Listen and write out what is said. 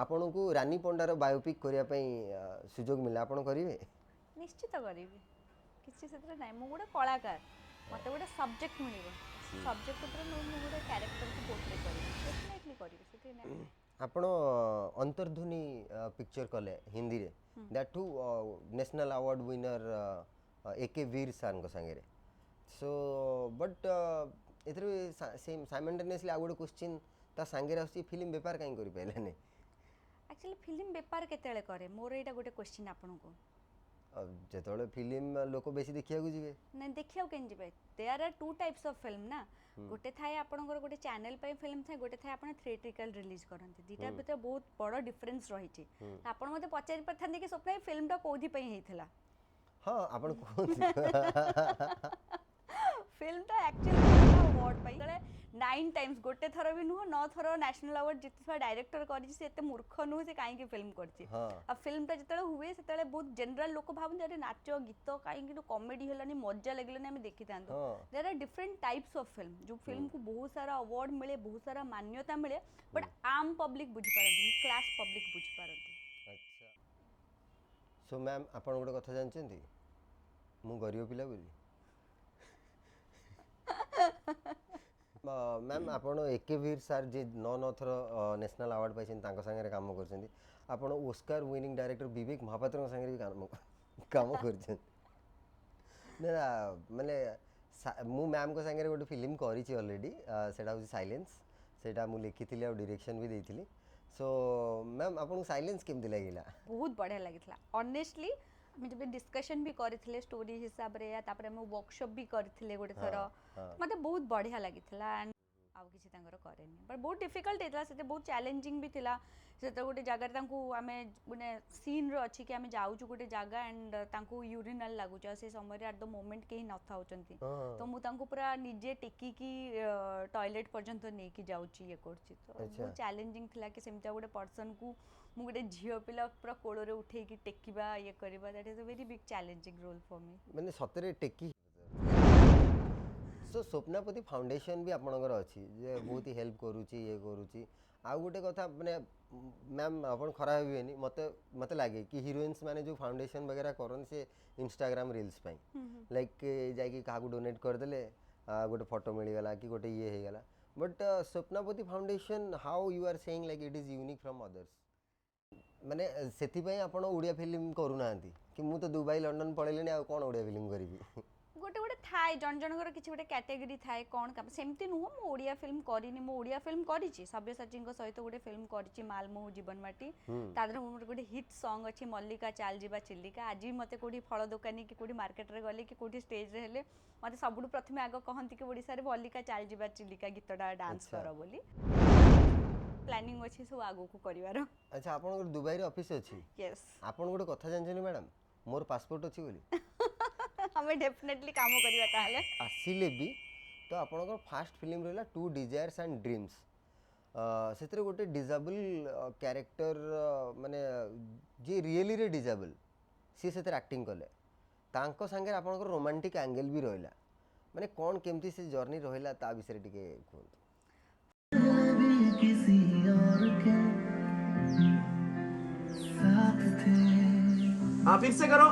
आपन को रानी पंडार बायोपिक करिया पई सुजोग मिला आपन करिवे निश्चित करी किसी से ना मु गोटे कलाकार मत गोटे सब्जेक्ट मिल सब्जेक्ट गोटे क्यारेक्टर को पोर्ट्रे डेफिनेटली करी आपण अंतर्ध्वनि पिक्चर कले हिंदी रे that two national award winner A K Bir sir को संगे सो बट एथरे सेम साइमल्टेनियसली आ गोटे क्वेश्चन ता संगे आसी फिल्म व्यापार काई करि पैलाने एक्चुअली फिल्म व्यापार केतेले करे मोर एटा गोटे क्वेश्चन आपन को जेतोले फिल्म लोक बेसी देखिया को जिवे नै देखिया केन जिवे there are two types of film ना गोटे थाए आपनकर गोटे चैनल पे फिल्म थाए गोटे थाए आपन थिएट्रिकल रिलीज करंती दीटा भीतर बहुत बड़ डिफरेंस रही छि आपन मते पचारि परथांदी कि स्वप्न फिल्मटा कोथि पई हेइथिला हां आपन कोन फिल्मटा एक्चुअली अवार्ड पाई 9 टाइम्स गोटे थर भी नुह 9 थर नेशनल अवार्ड जितबा डायरेक्टर करी से एते मूर्ख नुह से काई के फिल्म करछि अब फिल्मटा जतले हुए सेतले बहुत जनरल लोक भाबन जे नाच गीत काई कि कॉमेडी हलानी मजा लागलानी हम देखि तांतो there are different types of film जो फिल्म को बहुत सारा अवार्ड मिले बहुत सारा मान्यता मिले बट आम पब्लिक बुझि पारंती क्लास पब्लिक बुझि पारंती अच्छा सो मैम आपण गोटे कथा जानचंती मु गरीब पिला बोली मैम आपण एके वीर सर जे 9 थर नेशनल अवार्ड पाइछन तांको संगे काम करछन आपण ऑस्कर विनिंग डायरेक्टर विवेक महापात्र संगे भी काम करछन ना माने मु मैम को संगे गोटे फिल्म करिछि ऑलरेडी सेटा हो साइलेंस सेटा मु लिखिथिले और डायरेक्शन भी देइथिली सो मैम आपण साइलेंस केमति लागिला बहुत बढ़िया लागितला ऑनेस्टली हम जब डिस्कशन भी करथिले स्टोरी हिसाब रे तापर हम वर्कशॉप भी करथिले गोटे थरो मते बहुत बढ़िया लागितला एंड आउ किछि तांगर करेनी बट बहुत डिफिकल्ट हेतला सेते बहुत चैलेंजिंग भी थिला सेते गोटे जगह रे तांको हमें माने सीन रो अछि कि हमें जाउछु गोटे जगह एंड तांको यूरिनल लागुछ से समय रे एट द मोमेंट केही न थाउचंती तो मु तांको पूरा निजे टेकी की टॉयलेट पर्यंत नै कि जाउची ये करछि तो बहुत चैलेंजिंग थिला कि सेमता गोटे पर्सन को मु गोटे झियो पिला पूरा कोलो रे उठे कि टेकीबा ये करबा that is a very big challenging role for me माने सतरे टेकी सो स्वप्नापति फाउंडेशन भी आपनकर अछि जे बहुत ही हेल्प करूची ये करूची आ गोटे कथा माने मैम अपन खरा हेबेनी मते मते लागे कि हीरोइन्स माने जो फाउंडेशन वगैरह करन से इंस्टाग्राम रील्स पई लाइक जाय कि कागु डोनेट कर देले गोटे फोटो मिल गला कि गोटे ये हे गला बट स्वप्नापति foundation how you are saying like it is unique from others माने सेति पई आपण ओडिया फिल्म करू नांती कि मु तो दुबई लंदन पळेलेनी आ कोन ओडिया फिल्म करिवि गोटे गोटे थाए जन जनकर किसी गोटे कैटेगरी थाए कौन काम सेमती नुह मु ओडिया फिल्म करिनी मु ओडिया फिल्म करिछि सब्यसाची सहित गोटे फिल्म करिछि मालमोह जीवन माटी तादर मोर गोटे हिट सॉन्ग अछि मल्लिका चाल जीवा चिल्लिका आज मते कोडी फळ दुकानी कि कोडी मार्केट रे गले कि कोडी स्टेज रे हेले मते सबुडु प्रथमे आगो कहंती कि ओडिसा रे मल्लिका चाल जीवा चिल्लिका गीतडा डांस करो बोली प्लानिंग अछि सब आगो को करिवार अच्छा आपन दुबई रे ऑफिस अछि यस आपन गोटे कथा जानछनी मैडम मोर पासपोर्ट अछि बोली हमें डेफिनेटली काम करिवा ताले आसिले भी तो आपनकर फास्ट फिल्म रहला टू डिजायर्स एंड ड्रीम्स सेतरे गोटे डिजेबल कैरेक्टर माने जे रियली रे डिजेबल सी सेतरे एक्टिंग कले तांको संगे आपनकर रोमांटिक एंगल भी रहला माने कोन केमती से जर्नी रहला ता विषय टिके कोन किसी और के साथ थे फिर से करो